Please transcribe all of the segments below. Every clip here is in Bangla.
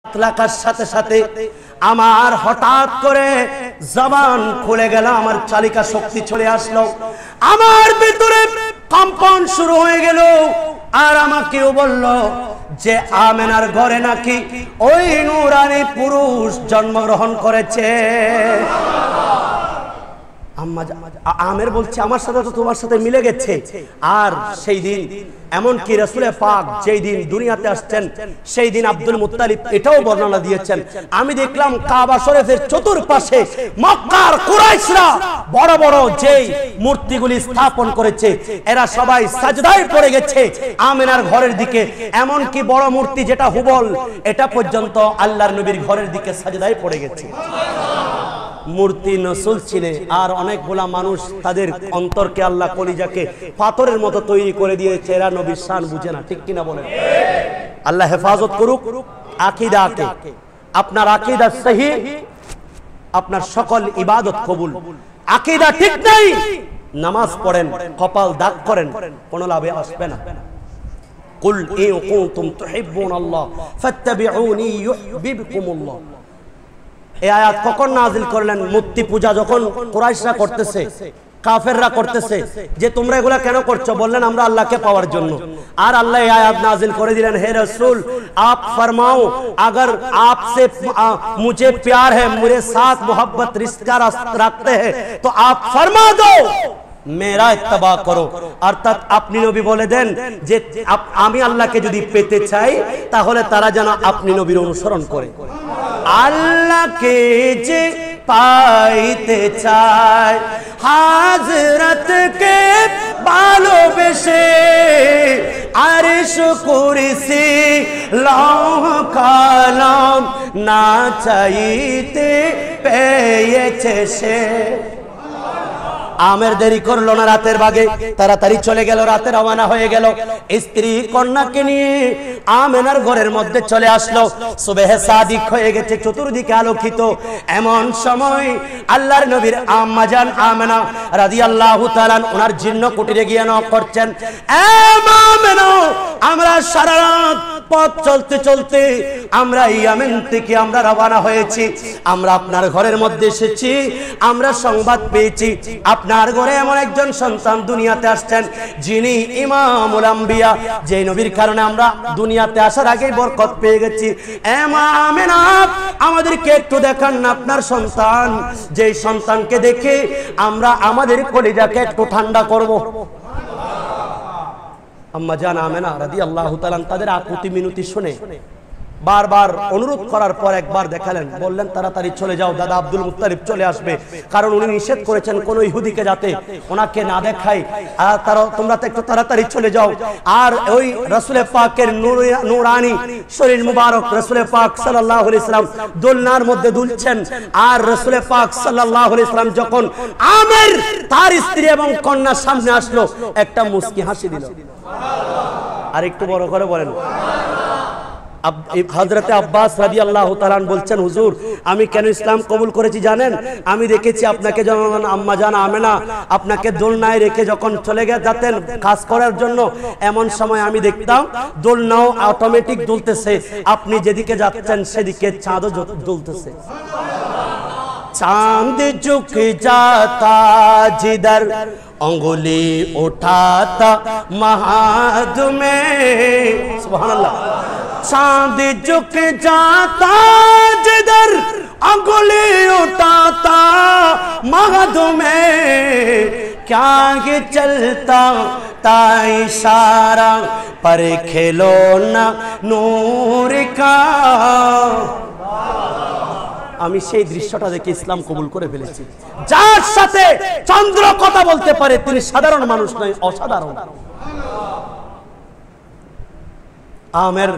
লাকার সাথে সাথে আমার হঠাৎ করে জবান খুলে গেল, আমার চালিকা শক্তি চলে আসলো, আমার ভিতরে কম্পন শুরু হয়ে গেল। আর আমাকেও বলল যে আমেনার ঘরে নাকি ওই নূরানি পুরুষ জন্মগ্রহণ করেছে। আমের বলছে আমার সাথে তো তোমার সাথে মিলে গেছে। আর সেই দিন এমনকি রাসূল পাক যেই দিন দুনিয়াতে আসছেন সেই দিন আব্দুল মুত্তালিব এটাও বর্ণনা দিয়েছেন, আমি দেখলাম কাবা শরীফের চতুর্পাশে মক্কার কুরাইশরা বড় বড় যেই মূর্তিগুলি স্থাপন করেছে এরা সবাই সাজদায় পড়ে গেছে আমেনার ঘরের দিকে। এমনকি বড় মূর্তি যেটা হুবল এটা পর্যন্ত আল্লাহর নবীর ঘরের দিকে সাজদায় পড়ে গেছে। মূর্তি নসুল চিনে আর অনেকগুলা মানুষ তাদের অন্তরকে আল্লাহ কলিজাকে পাথরের মতো তৈরি করে দিয়েছে, এরা নবীর শান বুঝে না। ঠিক কিনা বলেন? আল্লাহ হেফাজত করুক আকীদাকে। আপনার আকীদা সহি, আপনার সকল ইবাদত কবুল। আকীদা ঠিক নাই, নামাজ পড়েন, কপাল দাগ করেন, কোনো লাভে আসবে না। কুল ইন কুনতুম তুহিব্বুনাল্লাহ ফাত্তাবিউনি ইউহিব্বুকুমুল্লাহ। এই আয়াত কখন নাজিল করলেন? মূর্তি পূজা যখন কুরাইশরা করতেছে, কাফেররা করতেছে, যে তোমরা এগুলা কেন করছো? বললেন আমরা আল্লাহকে পাওয়ার জন্য। আর আল্লাহ এই আয়াত নাজিল করে দিলেন, হে রাসূল आप फरमाओ अगर आपसे मुझे प्यार है, मेरे साथ मोहब्बत रिश्ता रखते हैं तो आप फरमा दो मेरा इत्तबा करो। अर्थात আপনি নবী বলে দেন যে আমি আল্লাহকে যদি পেতে চাই তাহলে তারা যেন আপনি নবীর অনুসরণ করে। আল্লাহকে যে পাইতে চায় হাজরতকে ভালোবেসে আরশ কুরসি লৌহ কলম না চাইতে পেয়েছে সে। আমের দেরি করলো না, রাতের ভাগে তাড়াতাড়ি চলে গেল, রাতে রওনা হয়ে গেল, স্ত্রী কন্যাকে নিয়ে আমেনার ঘরের মধ্যে চলে আসলো। সুবহে সাদিক হয়ে গেছে, চতুর্দিকে আলোকিত। এমন সময় আল্লাহর নবীর আম্মা জান আমেনা রাদিয়াল্লাহু তাআলা ওনার জিন্ন কুটিরে গিয়ে নক করছেন, আমেনা আমরা সারা রাত পথ চলতে চলতে আমরা ইয়ামেন থেকে আমরা রওনা হয়েছি, আমরা আপনার ঘরের মধ্যে এসেছি, আমরা সংবাদ পেয়েছি আপনার ঘরে এমন একজন সন্তান দুনিয়াতে আসছেন যিনি ইমামুল আম্বিয়া, যে নবীর কারণে আমরা দুনিয়াতে আসার আগেই বরকত পেয়ে গেছি। আমেনা আমাদেরকে একটু দেখান না আপনার সন্তান, যে সন্তানকে দেখে আমরা আমাদের কলিজাকে একটু ঠান্ডা করব। আম্মা জান আমেনা রাদিয়াল্লাহু তাআলা তাদের আকুতি মিনতি শুনে বারবার অনুরোধ করার পর একবার দেখালেন, বললেন তাড়াতাড়ি চলে যাও, দাদা আব্দুল মুত্তালিব চলে আসবে, কারণ উনি নিষেধ করেছেন কোন ইহুদিকে যাতে ওনাকে না দেখায়। আর তোমরা তো একটু তাড়াতাড়ি চলে যাও। আর ওই রাসূল পাকের নূরানি শরীর মুবারক রাসূল পাক সাল্লাল্লাহু আলাইহি সাল্লাম দোলনার মধ্যে দুলছেন। আর রাসূল পাক সাল্লাল্লাহু আলাইহি সাল্লাম যখন আমের তার স্ত্রী এবং কন্যার সামনে আসলো, একটা মুস্কি হাসি দিল। আর একটু বড় করে বলেন। হযরতে আব্বাস রাদিয়াল্লাহু তাআলা বলছেন, হুজুর আমি কেন ইসলাম কবুল করেছি জানেন? আমি দেখেছি আপনাকে যখন আম্মা জান আমেনা আপনাকে দোলনায় রেখে যখন চলে যেতেন কাজ করার জন্য, এমন সময় আমি দেখতাম দোলনাও অটোমেটিক দুলতেছে, আপনি যেদিকে যাচ্ছেন সেদিকে চাঁদও দুলতেছে। চাঁদ ঝুক जाता जिधर अंगुली उठाता महाद में, सुभानअल्लाह। चांद झुक जाता जिधर अंगुली उठाता महद में, क्या ये चलता ता इशारा पर खेलो ना नूर का। আমি সেই দৃশ্যটা দেখে ইসলাম কবুল করে ফেলেছি। যার সাথে চন্দ্র কথা বলতে পারে তিনি সাধারণ মানুষ নয়, অসাধারণ। আমের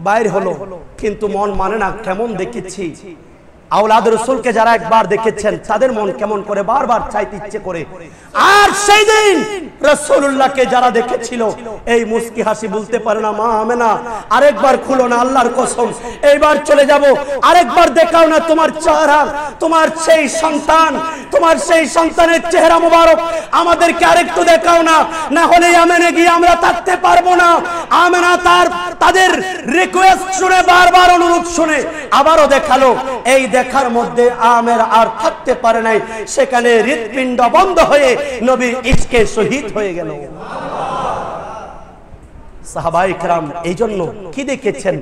বাইর হলো কিন্তু মন মানে না, কেমন দেখেছি আওলাদ রাসূলকে যারা একবার দেখেছেন তাদের মন কেমন করে বারবার চাইতে ইচ্ছে করে। আর সেই দিন রাসূলুল্লাহকে যারা দেখেছিল এই মুস্কি হাসি বলতে পারে না, মা আমেনা আরেকবার খুলো না, আল্লাহর কসম এইবার চলে যাব, আরেকবার দেখাও না তোমার চেহারা, তোমার সেই সন্তান, তোমার সেই সন্তানের চেহারা মোবারক আমাদেরকে আরেকটু দেখাও না, না হলে ইয়ামেনে গিয়ে আমরা থাকতে পারবো না। আমেনা তাদের রিকোয়েস্ট শুনে, বারবার অনুরোধ শুনে আবারও দেখালো। এই দেখার মধ্যে আমের আর থাকতে পারে নাই, সেখানে হৃৎপিণ্ড বন্ধ হয়ে নবীর ইশকে শহীদ হয়ে গেল। সাহাবায়ে কেরাম এই জন্য কি দেখেছেন?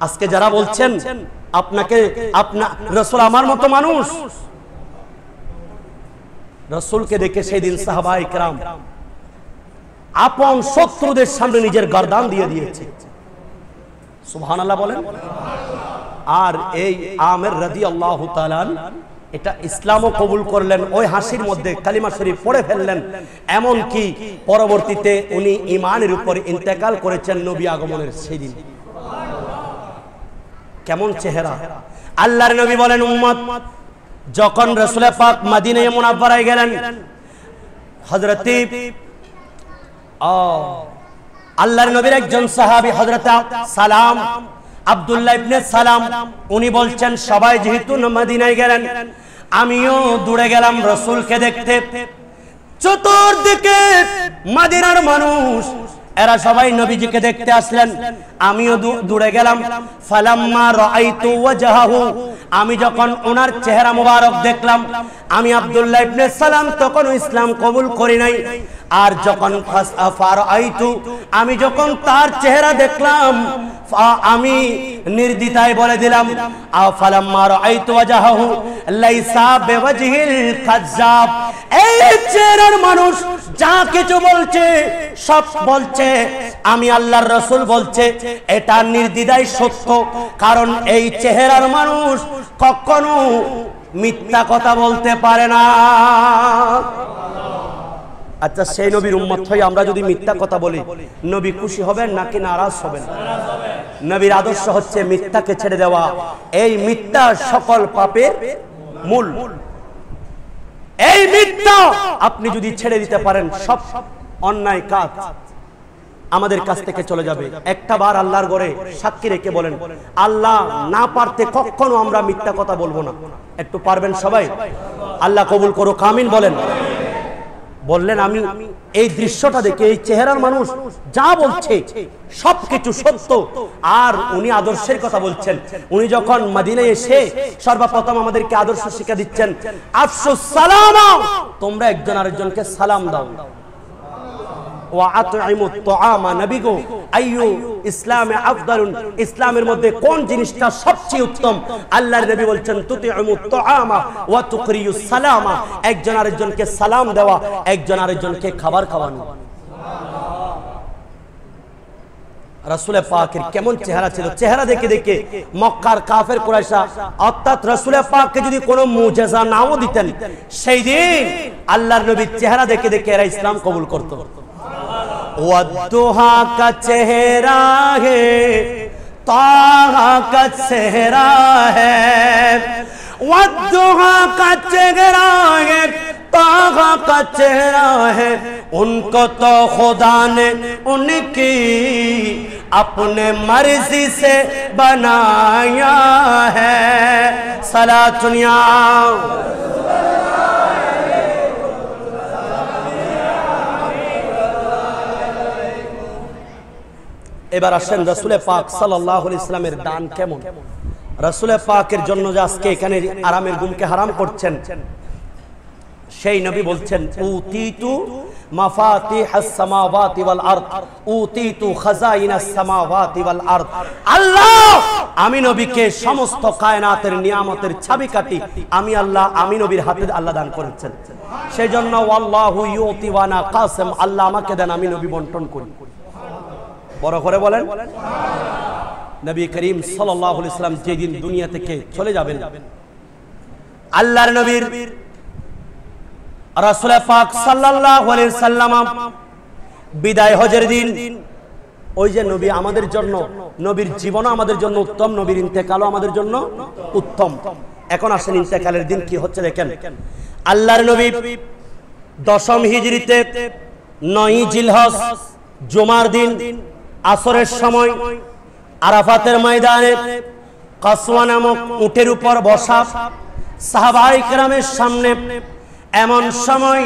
আজকে যারা বলছেন আপনাকে রাসূল আমার মতো মানুষ, রাসূলকে দেখে সেদিন সাহাবায়ে কেরাম আপন শত্রুদের সামনে নিজের গর্দান দিয়ে দিয়েছে। সুবহানাল্লাহ বলেন। আর এই আমের রাদিয়াল্লাহু তাআলা এটা ইসলামও কবুল করলেন, ওই হাসির মধ্যে কালিমা শরীফ পড়ে ফেললেন। এমন কি পরবর্তীতে উনি ঈমানের উপর ইন্তেকাল করেছেন নবী আগমনের সেদিন। কেমন চেহারা! আল্লাহর নবী বলেন, উম্মত যখন রাসূল পাক মদিনায়ে মুনাওয়ারায় গেলেন, হযরত আল্লাহর নবীর একজন সাহাবী হযরত সালাম, আব্দুল্লাহ ইবনে সালাম, উনি বলছেন সবাই যেহেতু মদিনায় গেলেন, আমিও দৌড়ে গেলাম রাসূলকে দেখতে। চতুর্দিকে মদিনার মানুষ, এরা সবাই নবীজিকে দেখতে আসলেন, আমিও দৌড়ে গেলাম। ফালাম্মা রাআইতু ওয়াজহাহু, আমি যখন ওনার চেহারা মোবারক দেখলাম, আমি আব্দুল্লাহ ইবনে সালাম তখন ইসলাম কবুল করি নাই। আর যখন ফারাআইতু, আমি যখন তার চেহারা দেখলাম, আমি নির্দ্বিধায় বলে দিলাম, ফালাম্মা রাআইতু ওয়াজহাহু লাইসা বিওয়াজহিল কাযাব, এই চেহারার মানুষ যা কিছু বলছে সব বলছে আমি আল্লাহর রাসূল বলছে, এটা নির্দ্বিধায় সত্য। কারণ এই চেহারার মানুষ কখনো মিথ্যা কথা বলতে পারে না। আচ্ছা, সেই নবীর উম্মত হয়ে আমরা যদি মিথ্যা কথা বলি, নবী খুশি হবেন নাকি নারাজ হবেন? নবীর আদর্শ হচ্ছে মিথ্যাকে ছেড়ে দেওয়া। এই মিথ্যা সকল পাপের মূল। এই মিথ্যা আপনি যদি ছেড়ে দিতে পারেন, সব অন্যায় কাজ আমাদের কাছ থেকে চলে যাবে। একটা বার আল্লাহর ঘরে সাক্ষী রেখে বলেন, আল্লাহ না পারতে কখনো আমরা মিথ্যা কথা বলবো না। একটু পারবেন সবাই? আল্লাহ কবুল করুক, আমিন বলেন। বললেন, আমি এই দৃশ্যটা দেখে এই চেহারার মানুষ যা বলছে সবকিছু সত্য। আর উনি আদর্শের কথা বলছেন। উনি যখন মদিনায় এসে সর্বপ্রথম আমাদেরকে আদর্শ শিক্ষা দিচ্ছেন, আফসুস সালামা, তোমরা একজন আরেকজনকে সালাম দাও। ওয়া আতইমুত তুআমা, নবী গো আইয়ু ইসলামে আফদালুন, ইসলামের মধ্যে কোন জিনিসটা সবচেয়ে উত্তম? আল্লাহর নবী বলছেন, তুতিউমুত তুআমা ওয়া তুকরিউস সালামা, একজন আরেকজনকে সালাম দেওয়া, একজন আরেকজনকে খাবার খাওয়ানো। রাসূল পাকের কেমন চেহারা ছিল! চেহারা দেখে দেখে মক্কার কাফের কুরাইশা, অর্থাৎ রাসূল পাককে যদি কোনো মুজিজা নাও দিতেন, সেই দিন আল্লাহর নবীর চেহারা দেখে দেখে এরা ইসলাম কবুল করত। वद्दुहा का चेहरा है, ताहा का चेहरा है, वद्दुहा का चेहरा है, ताहा का चेहरा है, उनको तो खुदा ने उनकी अपने मर्जी से बनाया है। सलात सुनिया। এবার আসেন রাসূল পাক সাল্লাল্লাহু আলাইহি ওয়াসাল্লামের দান কেমন। রাসূল পাকের জন্য যে আজকে এখানে আরামের ঘুমকে হারাম করছেন, সেই নবী বলছেন, উতিতু মাফাতিহাস সামাওয়াতি ওয়াল আরদ, উতিতু খাজাইনাস সামাওয়াতি ওয়াল আরদ। আল্লাহ আমি নবীকে সমস্ত কায়নাতের নিয়ামতের চাবিকাঠি আমি আল্লাহ, আমি নবীর হাতে আল্লাহ দান করেছেন। সেই জন্য ওয়াল্লাহু ইউতি ওয়া আনা কাসিম, আল্লাহ আমাকে দেন, আমি নবী বন্টন করি। বড় করে বলেন। নবী করিম সাল্লাল্লাহু আলাইহি ওয়াসাল্লাম যেদিন দুনিয়া থেকে চলে যাবেন, আল্লাহর নবীর রাসূল পাক সাল্লাল্লাহু আলাইহি ওয়াসাল্লাম বিদায় হজের দিন, ওই যে নবী আমাদের জন্য, নবীর জীবনও আমাদের জন্য উত্তম, নবীর ইন্তেকালও আমাদের জন্য উত্তম। এখন আসেন ইন্তেকালের দিন কি হচ্ছে দেখেন। আল্লাহর নবী 10ম হিজরিতে 9ই জিলহজ জুমার দিন আসরের সময় আরাফাতের ময়দানে কাসওয়া নামক উটের উপর বসা সাহাবায়ে কেরামের সামনে, এমন সময়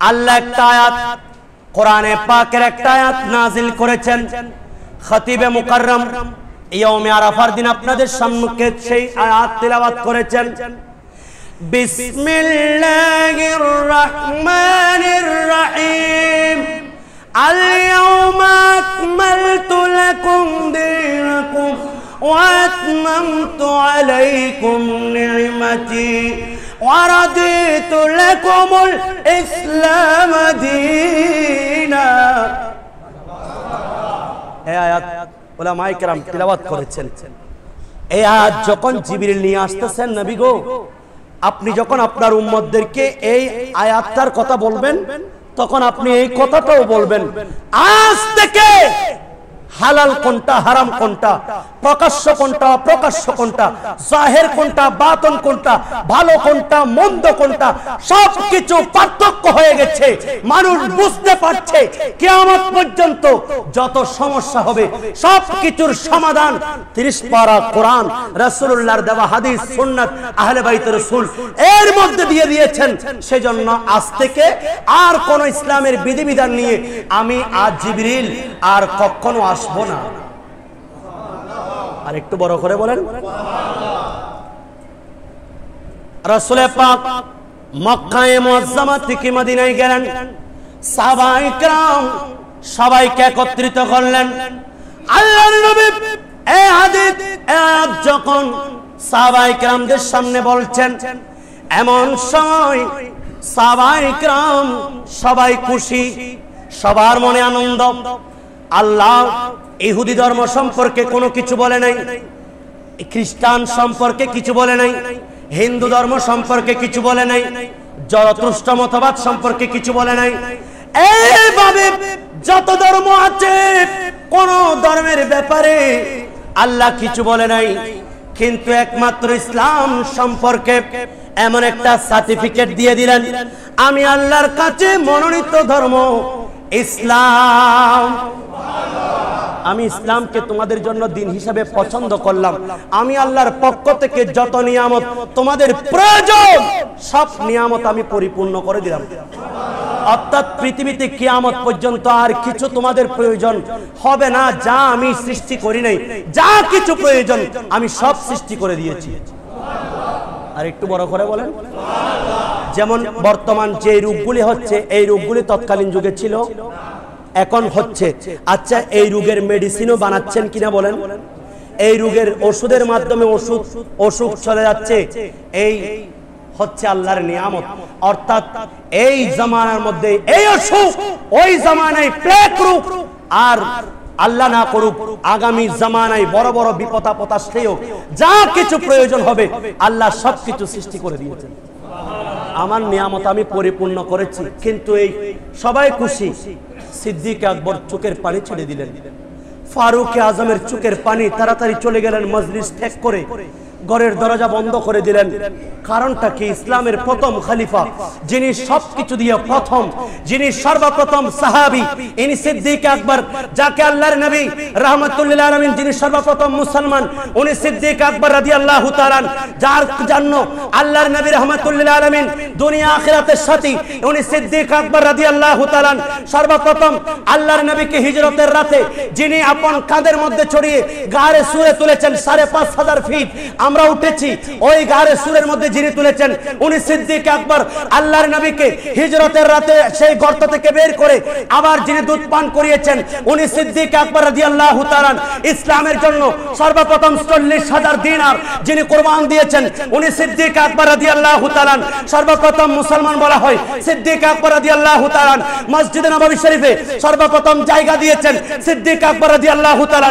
আল্লাহ একটা আয়াত, কোরআনে পাকের একটা আয়াত নাজিল করেছেন। খতিবে মুকাররম ইয়াউমে আরাফার দিন আপনাদের সম্মুখে সেই আয়াত তেলাওয়াত করেছেন। বিসমিল্লাহির রহমানির রহিম আল-ইয়াউমা আকমালতু লাকুম দীনাকুম ওয়া আতমামতু আলাইকুম নি'মাতি ওয়া রাদিতু লাকুমুল ইসলাম দীনা। এই আয়াত উলামায়ে কেরাম তেলাওয়াত করেছেন। এই আয়াত যখন জিবরিল নিয়ে আসতেছেন, নবী গো আপনি যখন আপনার উম্মতদেরকে এই আয়াতটার কথা বলবেন, তখন আপনি এই কথাটাও বলবেন, আজ থেকে হালাল কোনটা, হারাম কোনটা, প্রকাশ্য কোনটা, অপ্রকাশ্য কোনটা, জাহের কোনটা, বাতন কোনটা, ভালো কোনটা, মন্দ কোনটা, সবকিছু পার্থক্য হয়ে গেছে। মানুষ বুঝতে পারছে কিয়ামত পর্যন্ত যত সমস্যা হবে সবকিছুর সমাধান 30 পারা কোরআন, রাসূলুল্লাহর দেওয়া হাদিস, সুন্নাত, আহলে বাইতের রাসূল এর মধ্যে দিয়ে দিয়েছেন। সেজন্য আজ থেকে আর কোন ইসলামের বিধিবিধান নিয়ে আমি আজ জিবরিল আর কখনো আসবো না। আর একটু বড় করে বলেন। রাসূল পাক মক্কায়ে মুআজ্জামা থেকে মদিনায় গেলেন, সাহাবায়ে কেরাম সবাইকে একত্রিত করলেন। আল্লাহর নবী এই হাদিস যখন সাহাবায়ে কেরামদের সামনে বলছেন, এমন সময় সাহাবায়ে কেরাম সবাই খুশি, সবার মনে আনন্দ। আল্লাহ ইহুদি ধর্ম সম্পর্কে কোনো কিছু বলে নাই, খ্রিস্টান সম্পর্কে কিছু বলে নাই, হিন্দু ধর্ম সম্পর্কে কিছু বলে নাই, জরতুষ্ট্র মতবাদ সম্পর্কে কিছু বলে নাই। এইভাবে যত ধর্ম আছে কোন ধর্মের ব্যাপারে আল্লাহ কিছু বলে নাই, কিন্তু একমাত্র ইসলাম সম্পর্কে এমন একটা সার্টিফিকেট দিয়ে দিলেন, আমি আল্লাহর কাছে মনোনীত ধর্ম ইসলাম। আমি ইসলামকে তোমাদের জন্য দিন হিসাবে পছন্দ করলাম। আমি আল্লাহর পক্ষ থেকে যত নিয়ামত তোমাদের প্রয়োজন সব নিয়ামত আমি পরিপূর্ণ করে দিলাম। অর্থাৎ পৃথিবীতে কিয়ামত পর্যন্ত আর কিছু তোমাদের প্রয়োজন হবে না যা আমি সৃষ্টি করি নাই। যা কিছু প্রয়োজন আমি সব সৃষ্টি করে দিয়েছি। আর একটু বড় করে বলেন। যেমন বর্তমান যে রোগগুলি হচ্ছে, এই রোগগুলি তৎকালীন যুগে ছিল, এখন হচ্ছে। আচ্ছা, এই রোগের মেডিসিনও বানাচ্ছেন কিনা বলেন? এই রোগের ওষুধের মাধ্যমে অসুখ চলে যাচ্ছে। এই হচ্ছে আল্লাহর নিয়ামত। অর্থাৎ এই জামানার মধ্যে এই অসুখ, ওই জামানায় প্লেগ রোগ, আর আল্লাহ না করুক আগামী জামানায় বড় বড় বিপদ আপদ আসলেও যা কিছু প্রয়োজন হবে আল্লাহ সবকিছু সৃষ্টি করে দিয়েছেন। আমার নিয়ামত আমি পরিপূর্ণ করেছি। কিন্তু এই সবাই খুশি। সিদ্দিক আকবর চোখের পানি ছেড়ে দিলেন, ফারুক আজমের চোখের পানি তাড়াতাড়ি চলে গেলেন, মজলিস ত্যাগ করে ঘরের দরজা বন্ধ করে দিলেন। কারণটা কি? ইসলামের প্রথম খলিফা, যিনি সবকিছু দিয়ে প্রথম, যিনি সর্বপ্রথম সাহাবী, ইনি সিদ্দিক আকবর, যাকে আল্লাহর নবী রাহমাতুল লিল আলামিন, যিনি সর্বপ্রথম মুসলমান, উনি সিদ্দিক আকবর রাদিয়াল্লাহু তাআলা, যার জন্য আল্লাহর নবী রাহমাতুল লিল আলামিন দুনিয়া আখিরাতের সাথী, উনি সিদ্দিক আকবর রাদিয়াল্লাহু তাআলা সর্বপ্রথম আল্লাহর নবীকে হিজরতের রাতে যিনি আপন কাঁধের মধ্যে চড়িয়ে গারে সুরে তুলেছেন ৫৫০০ ফিট, আমরা উঠেছি ওই গারে সুরের মধ্যে যিনি তুলেছেন উনি সিদ্দিক আকবর। আল্লাহর নবীকে হিজরতের রাতে সেই গর্ত থেকে বের করে আবার যিনি দুধ পান করিয়েছেন উনি সিদ্দিক আকবর রাদিয়াল্লাহু তাআলা। ইসলামের জন্য সর্বপ্রথম ৪০,০০০ দিনার যিনি কুরবান দিয়েছেন উনি সিদ্দিক আকবর রাদিয়াল্লাহু তাআলা। সর্বপ্রথম মুসলমান বলা হয় সিদ্দিক আকবর রাদিয়াল্লাহু তাআলা। মসজিদে নববী শরীফে সর্বপ্রথম জায়গা দিয়েছেন সিদ্দিক আকবর রাদিয়াল্লাহু তাআলা।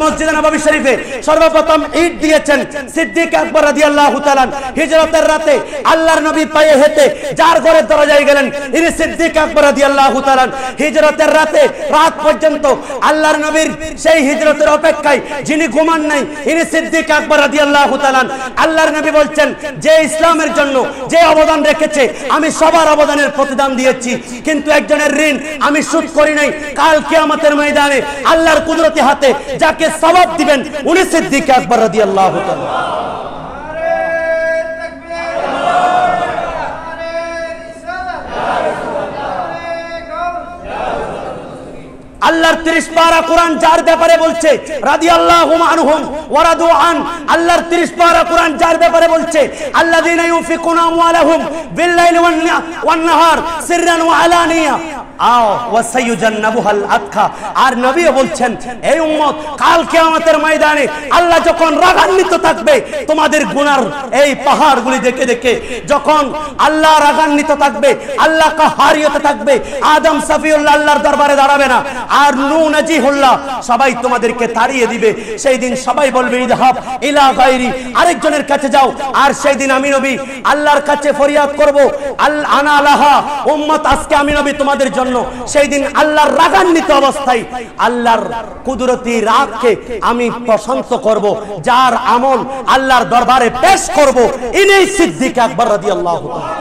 মসজিদে নববী শরীফে সর্বপ্রথম ঈদ দিয়েছেন সিদ্দিক আকবর রাদিয়াল্লাহু তাআলা। হিজরতের রাতে আল্লাহর নবী পায়ে হেঁটে যার ঘরের দরজায় গেলেন ইনি সিদ্দিক আকবর রাদিয়াল্লাহু তাআলা। হিজরতের রাতে রাত পর্যন্ত আল্লাহর নবীর সেই হিজরতের অপেক্ষায় যিনি ঘুমান নাই ইনি সিদ্দিক আকবর রাদিয়াল্লাহু তাআলা। আল্লাহর নবী বলছেন যে ইসলামের জন্য যে অবদান রেখেছে আমি সবার অবদানের প্রতিদান দিয়েছি, কিন্তু একজনের ঋণ আমি শোধ করি নাই। কাল কিয়ামতের ময়দানে আল্লাহর কুদরতি হাতে যাকে সওয়াব দিবেন উনি সিদ্দিক আকবর রাদিয়াল্লাহু তাআলা। আল্লাহর 30 পারা কোরআন যার ব্যাপারে বলছে রাদিয়াল্লাহু আনহুম ওয়া রাদু আন, আল্লাহর 30 পারা কোরআন যার ব্যাপারে বলছে আল্লাযীনা ইউনফিকুনা আমওয়ালাহুম বিল-লাইলি ওয়ান-নাহার সিররান ওয়া আলানিয়া ওয়া সাইয়ুজান্নাবুহাল আতকা। আর নবীও বলছেন এই উম্মত কাল কিয়ামতের ময়দানে আল্লাহ যখন রাগান্বিত থাকবে তোমাদের গুনার এই পাহাড়গুলি দেখে দেখে, যখন আল্লাহ রাগান্বিত থাকবে, আল্লাহ কাহারিয়তে থাকবে, আদম সফিউল্লাহ আল্লাহর দরবারে দাঁড়াবে না, আর নূহ নাজিহুল্লাহ সবাই তোমাদেরকে তাড়িয়ে দিবে। সেই দিন সবাই বলবে ইযহাব ইলা গায়রি, আরেকজনের কাছে যাও। আর সেই দিন আমি নবী আল্লাহর কাছে ফরিয়াদ করব আনা লাহা, উম্মত আজকে আমি নবী তোমাদের জন্য। সেই দিন আল্লাহর রাগান্বিত অবস্থায় আল্লাহর কুদরতি রাগকে আমি প্রশংসা করব, যার আমল আল্লাহর দরবারে পেশ করব। ইনি সিদ্দিক আকবর রাদিয়াল্লাহু তাআলা।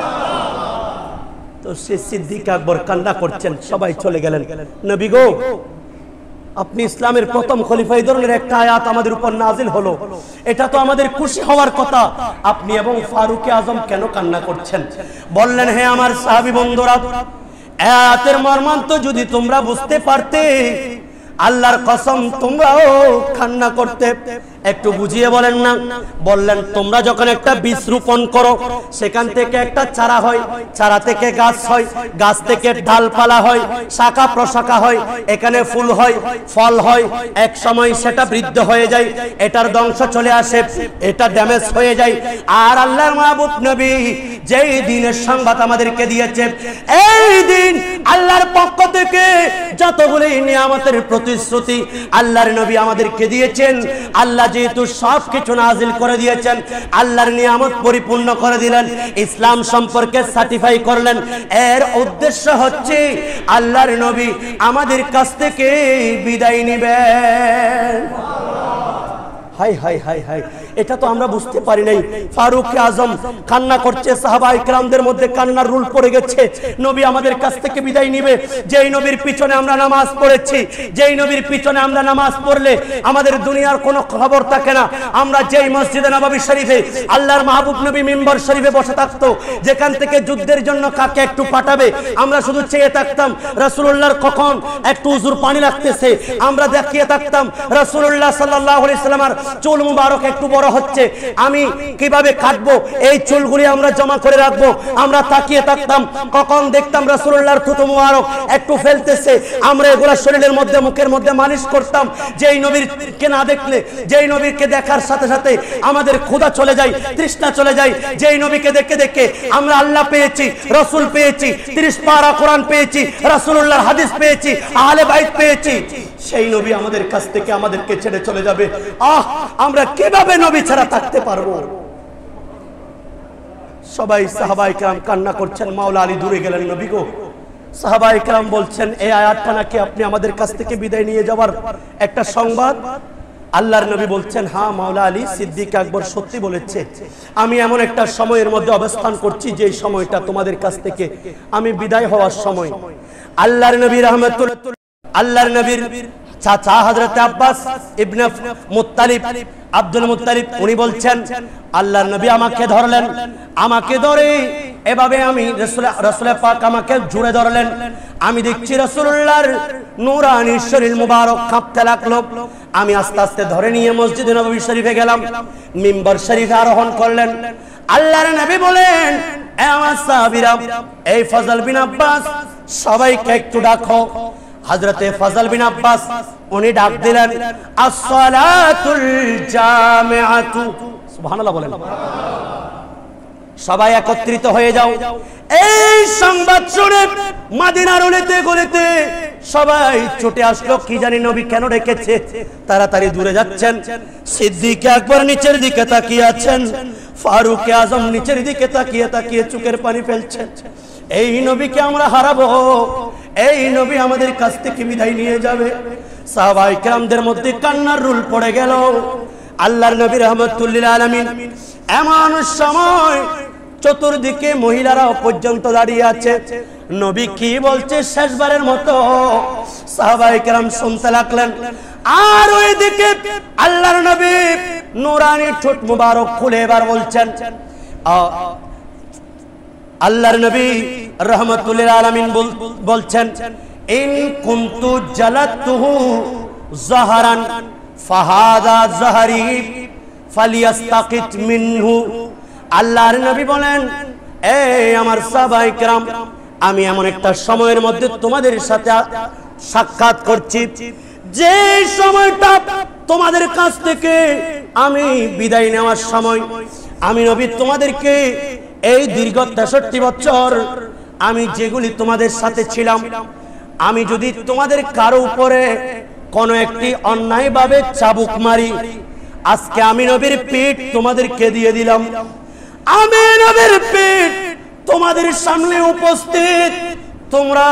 তো সে সিদ্দিক আকবর কান্না করছেন, সবাই চলে গেলেন। নবী গো, আপনি ইসলামের প্রথম খলিফা, এই ধরনের একটা আয়াত আমাদের উপর নাজিল হলো, এটা তো আমাদের খুশি হওয়ার কথা, আপনি এবং ফারুক আজম কেন কান্না করছেন? বললেন হে আমার সাহাবী বন্ধুরা, আয়াতের মর্মান্ত যদি তোমরা বুঝতে পারতে, আল্লাহর কসম তোমরাও কান্না করতে। একটু বুঝিয়ে বলেন না। বললেন তোমরা যখন একটা বীজ রোপণ করো, সেখান থেকে একটা চারা হয়, চারা থেকে গাছ হয়, গাছ থেকে ডালপালা হয়, শাখা প্রশাখা হয়, এখানে ফুল হয়, ফল হয়, এক সময় সেটা বৃদ্ধ হয়ে যায়, এটার ধ্বংস চলে আসে, এটা ড্যামেজ হয়ে যায়। আর আল্লাহর মাহবুব নবী যেই দিনের সংবাদ আমাদেরকে দিয়েছে, এই দিন আল্লাহর পক্ষ থেকে যতগুলি নিয়ামতের প্রতিশ্রুতি আল্লাহর নবী আমাদেরকে দিয়েছেন, আল্লাহ যেহেতু সবকিছু নাজিল করে দিয়েছেন, আল্লাহর নিয়ামত পরিপূর্ণ করে দিলেন, ইসলাম সম্পর্কে সার্টিফাই করলেন, এর উদ্দেশ্য হচ্ছে আল্লাহর নবী আমাদের কাছ থেকে বিদায় নেবেন। হাই হাই হাই হাই, এটা তো আমরা বুঝতে পারি নাই। ফারুক আজম কান্না করছে, সাহাবায়ে কেরামদের মধ্যে কান্নার রুল পড়ে গেছে। নবী আমাদের কাছ থেকে বিদায় নিবে, যেই নবীর পিছনে আমরা নামাজ পড়েছি, যেই নবীর পিছনে আমরা নামাজ পড়লে আমাদের দুনিয়ার কোনো খবর থাকে না। আমরা যেই মসজিদে নববী শরীফে আল্লাহর মাহবুব নবী মিম্বর শরীফে বসে থাকতো, যেখান থেকে যুদ্ধের জন্য কাকে একটু পাঠাবে আমরা শুধু চেয়ে থাকতাম, রাসূলুল্লাহর কখন একটু উজুর পানি লাগতেছে আমরা দেখিয়ে থাকতাম, রাসূলুল্লাহ সাল্লাল্লাহু আলাইহি ওয়াসাল্লামের চুল মুবারক একটু বড় হচ্ছে, আমি কিভাবে কাটবো, এই চুলগুলি আমরা জমা করে রাখবো, আমরা তাকিয়ে থাকতাম। কখন দেখতাম রাসূলুল্লাহর থুতু মুবারক একটু ফেলতেছে, আমরা এগুলা শরীরের মধ্যে মুখের মধ্যে মালিশ করতাম। যেই নবীরকে না দেখলে, যেই নবীকে দেখার সাথে সাথে আমাদের ক্ষুধা চলে যায়, তৃষ্ণা চলে যায়। যেই নবীকে দেখে দেখে আমরা আল্লাহ পেয়েছি, রাসূল পেয়েছি, 30 পারা কোরআন পেয়েছি, রাসূলুল্লাহর হাদিস পেয়েছি, আহলে বাইত পেয়েছি, সেই নবী আমাদের কাছ থেকে আমাদেরকে ছেড়ে চলে যাবে। আমরা কিভাবে নবী ছাড়া থাকতে পারবো? সবাই সাহাবায়ে কেরাম কান্না করছেন, মাওলা আলী দূরে গেলেন। নবী গো, সাহাবায়ে কেরাম বলছেন এই আয়াতটা নাকি আপনি আমাদের কাছ থেকে বিদায় নিয়ে যাওয়ার একটা সংবাদ। আল্লাহর নবী বলছেন হ্যাঁ মাওলা আলী, সিদ্দিক আকবর সত্যি বলেছে, আমি এমন একটা সময়ের মধ্যে অবস্থান করছি যে সময়টা তোমাদের কাছ থেকে আমি বিদায় হওয়ার সময়। আল্লাহর নবী রাহমাতুল্লাহ, আল্লাহর নবীর চাচা হযরত আব্বাস ইবনে মুত্তালিব, আব্দুল মুত্তালিব, উনি বলছেন আল্লাহর নবী আমাকে ধরলেন, আমাকে ধরে এভাবে আমি রাসূল পাক আমাকে জুড়ে ধরলেন। আমি দেখছি রাসূলুল্লাহর নূরানি শরীর মুবারক কাঁপতে লাগলো। আমি আস্তে আস্তে ধরে নিয়ে মসজিদে নববী শরীফে গেলাম, মিম্বর শরীফে আরোহণ করলেন। আল্লাহর নবী বলেন এ আমার সাহাবীরা, এই ফজল বিন আব্বাস সবাইকে একটু ডাকো। হযরতে ফজল বিন আব্বাস উনি ডাক দিলেন আসসালাতুল জামিআতু, সুবহানাল্লাহ বলেন, সবাই একত্রিত হয়ে যাও। এই সংবাদ শুনে মদিনার অলিতে গলিতে সবাই ছুটে আসলো, কি জানি নবী কেন ডেকেছে, তাড়াতাড়ি দূরে যাচ্ছেন। সিদ্দিক আকবর নিচের দিকে তাকিয়ে আছেন, ফারুক আজম নিচের দিকে তাকিয়ে তাকিয়ে চোখের পানি ফেলছেন। এই নবীকে আমরা হারাবো, এই নবী আমাদের কাছ থেকে বিদায় নিয়ে যাবে। সাহাবায়ে কেরামদের মধ্যে কান্নার রুল পড়ে গেল। আল্লাহর নবী রাহমাতুল লিল আলামিন এমন সময় চতুর্দিকে মহিলারা পর্যন্ত দাঁড়িয়ে আছে, নবী কি বলছে শেষবারের মতো সাহাবায়ে কেরাম শুনতে লাগলেন। আর ওইদিকে আল্লাহর নবী নূরানি ঠোঁট মুবারক খুলে এবার বলছেন, আল্লাহর নবী রাহমাতুল লিল আলামিন বলছেন ইন কুনতু জালাতুহু জাহারান ফাহাদা জাহারি ফালিয়াস্তাকিত মিনহু। আল্লাহর নবী বলেন, এই আমার সাহাবায়ে কেরাম, আমি এমন একটা সময়ের মধ্যে তোমাদের সাথে সাক্ষাৎ করছি, যে সময়টা তোমাদের কাছ থেকে আমি বিদায় নেওয়ার সময়, আমি নবী তোমাদেরকে এই দীর্ঘ 63 বছর আমি যেগুলি তোমাদের সাথে ছিলাম, আমি যদি তোমাদের কারো উপরে কোনো একটি অন্যায়ভাবে চাবুক মারি, আজকে আমি নবীর পিঠ তোমাদেরকে দিয়ে দিলাম। আমি নবীর পিঠ তোমাদের সামনে উপস্থিত, তোমরা